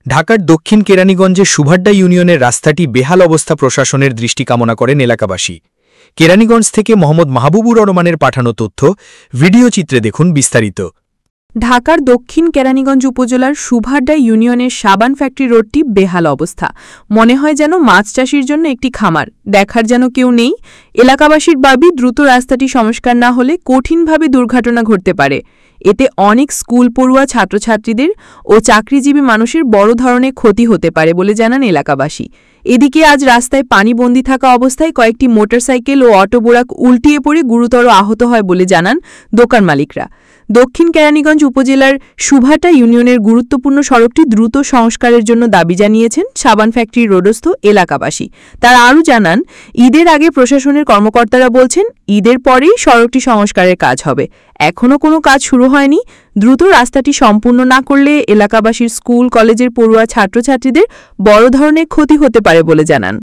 ঢাকার দক্ষিণ কেরানীগঞ্জে সুভাড্ডা ইউনিয়নের রাস্তাটি বেহাল অবস্থা প্রশাসনের দৃষ্টি কামনা করেন এলাকাবাসী। কেরানীগঞ্জ থেকে মোহাম্মদ মাহবুবুর রহমানের পাঠানো তথ্য, ভিডিও চিত্রে দেখুন বিস্তারিত। ঢাকার দক্ষিণ কেরানীগঞ্জ উপজেলার সুভাড্ডা ইউনিয়নের সাবান ফ্যাক্টরি রোডটি বেহাল অবস্থা। মনে হয় যেন মাছ চাষির জন্য একটি খামার, দেখার যেন কেউ নেই। এলাকাবাসীর দাবি, দ্রুত রাস্তাটি সংস্কার না হলে কঠিনভাবে দুর্ঘটনা ঘটতে পারে। এতে অনেক স্কুল পড়ুয়া ছাত্রছাত্রীদের ও চাকরিজীবী মানুষের বড় ধরনের ক্ষতি হতে পারে বলে জানান এলাকাবাসী। এদিকে আজ রাস্তায় পানিবন্দী থাকা অবস্থায় কয়েকটি মোটরসাইকেল ও অটো বোরাক উল্টিয়ে পড়ে গুরুতর আহত হয় বলে জানান দোকান মালিকরা। দক্ষিণ কেরানীগঞ্জ উপজেলার সুভাড্ডা ইউনিয়নের গুরুত্বপূর্ণ সড়কটি দ্রুত সংস্কারের জন্য দাবি জানিয়েছেন সাবান ফ্যাক্টরি রোডস্থ এলাকাবাসী। তারা আরও জানান, ঈদের আগে প্রশাসনের কর্মকর্তারা বলছেন ঈদের পরেই সড়কটি সংস্কারের কাজ হবে। এখনও কোনো কাজ শুরু হয়নি। দ্রুত রাস্তাটি সম্পূর্ণ না করলে এলাকাবাসীর স্কুল কলেজের পড়ুয়া ছাত্রছাত্রীদের বড় ধরনের ক্ষতি হতে পারে বলে জানান।